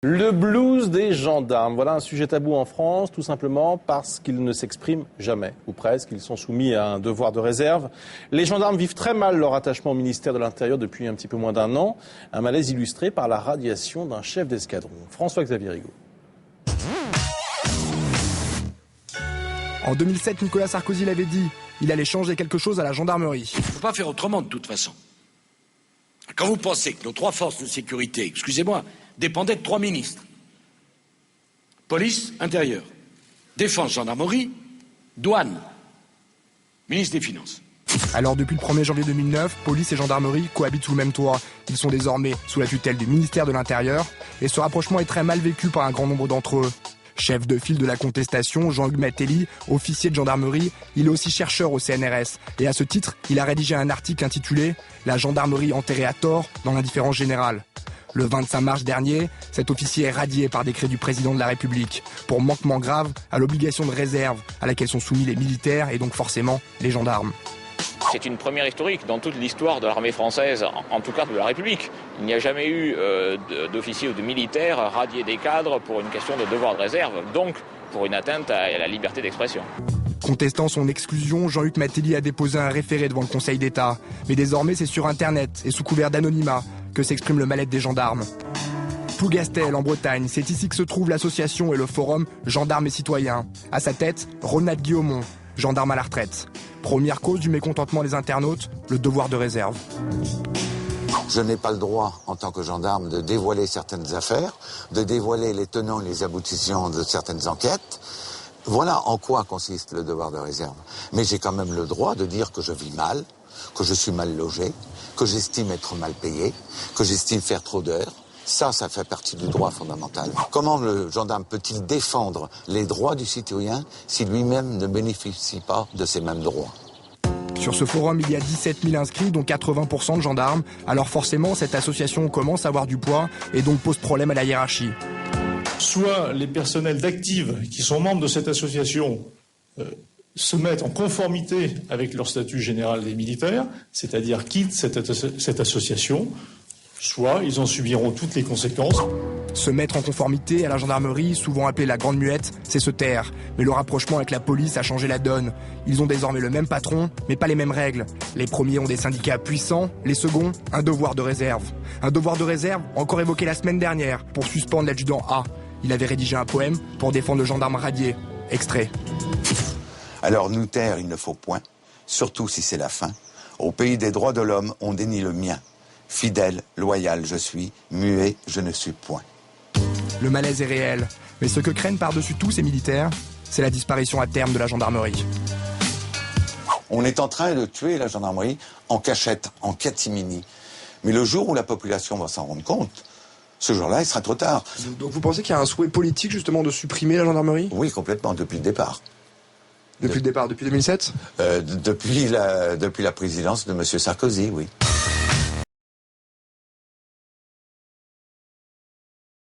Le blues des gendarmes, voilà un sujet tabou en France, tout simplement parce qu'ils ne s'expriment jamais, ou presque, ils sont soumis à un devoir de réserve. Les gendarmes vivent très mal leur attachement au ministère de l'Intérieur depuis un petit peu moins d'un an, un malaise illustré par la radiation d'un chef d'escadron. François-Xavier Rigaud. En 2007, Nicolas Sarkozy l'avait dit, il allait changer quelque chose à la gendarmerie. Il ne faut pas faire autrement de toute façon. Quand vous pensez que nos trois forces de sécurité, dépendaient de 3 ministres, police, intérieur, défense, gendarmerie, douane, ministre des Finances. Alors depuis le 1er janvier 2009, police et gendarmerie cohabitent sous le même toit. Ils sont désormais sous la tutelle du ministère de l'Intérieur et ce rapprochement est très mal vécu par un grand nombre d'entre eux. Chef de file de la contestation, Jean-Hugues Matelli, officier de gendarmerie, il est aussi chercheur au CNRS. Et à ce titre, il a rédigé un article intitulé « La gendarmerie enterrée à tort dans l'indifférence générale ». Le 25 mars dernier, cet officier est radié par décret du président de la République pour manquement grave à l'obligation de réserve à laquelle sont soumis les militaires et donc forcément les gendarmes. C'est une première historique dans toute l'histoire de l'armée française, en tout cas de la République. Il n'y a jamais eu d'officiers ou de militaires radiés des cadres pour une question de devoir de réserve, donc pour une atteinte à la liberté d'expression. Contestant son exclusion, Jean-Hugues Matelli a déposé un référé devant le Conseil d'État. Mais désormais, c'est sur Internet et sous couvert d'anonymat que s'exprime le mal-être des gendarmes. Plougastel, en Bretagne, c'est ici que se trouve l'association et le forum Gendarmes et Citoyens. À sa tête, Ronald Guillaumont, gendarme à la retraite. Première cause du mécontentement des internautes, le devoir de réserve. Je n'ai pas le droit, en tant que gendarme, de dévoiler certaines affaires, de dévoiler les tenants et les aboutissants de certaines enquêtes. Voilà en quoi consiste le devoir de réserve. Mais j'ai quand même le droit de dire que je vis mal, que je suis mal logé, que j'estime être mal payé, que j'estime faire trop d'heures. Ça fait partie du droit fondamental. Comment le gendarme peut-il défendre les droits du citoyen si lui-même ne bénéficie pas de ces mêmes droits ? Sur ce forum, il y a 17 000 inscrits, dont 80% de gendarmes. Alors forcément, cette association commence à avoir du poids et donc pose problème à la hiérarchie. Soit les personnels d'Active qui sont membres de cette association se mettent en conformité avec leur statut général des militaires, c'est-à-dire quittent cette association, soit ils en subiront toutes les conséquences. Se mettre en conformité à la gendarmerie, souvent appelée la grande muette, c'est se taire. Mais le rapprochement avec la police a changé la donne. Ils ont désormais le même patron, mais pas les mêmes règles. Les premiers ont des syndicats puissants, les seconds, un devoir de réserve. Un devoir de réserve encore évoqué la semaine dernière pour suspendre l'adjudant A. Il avait rédigé un poème pour défendre le gendarme radié. Extrait. Alors nous taire, il ne faut point, surtout si c'est la fin. Au pays des droits de l'homme, on dénie le mien. Fidèle, loyal je suis, muet je ne suis point. Le malaise est réel, mais ce que craignent par-dessus tout ces militaires, c'est la disparition à terme de la gendarmerie. On est en train de tuer la gendarmerie en cachette, en catimini. Mais le jour où la population va s'en rendre compte, ce jour-là, il sera trop tard. Donc vous pensez qu'il y a un souhait politique justement de supprimer la gendarmerie ? Oui, complètement, depuis le départ. Depuis le départ, depuis 2007 depuis la présidence de M. Sarkozy, oui.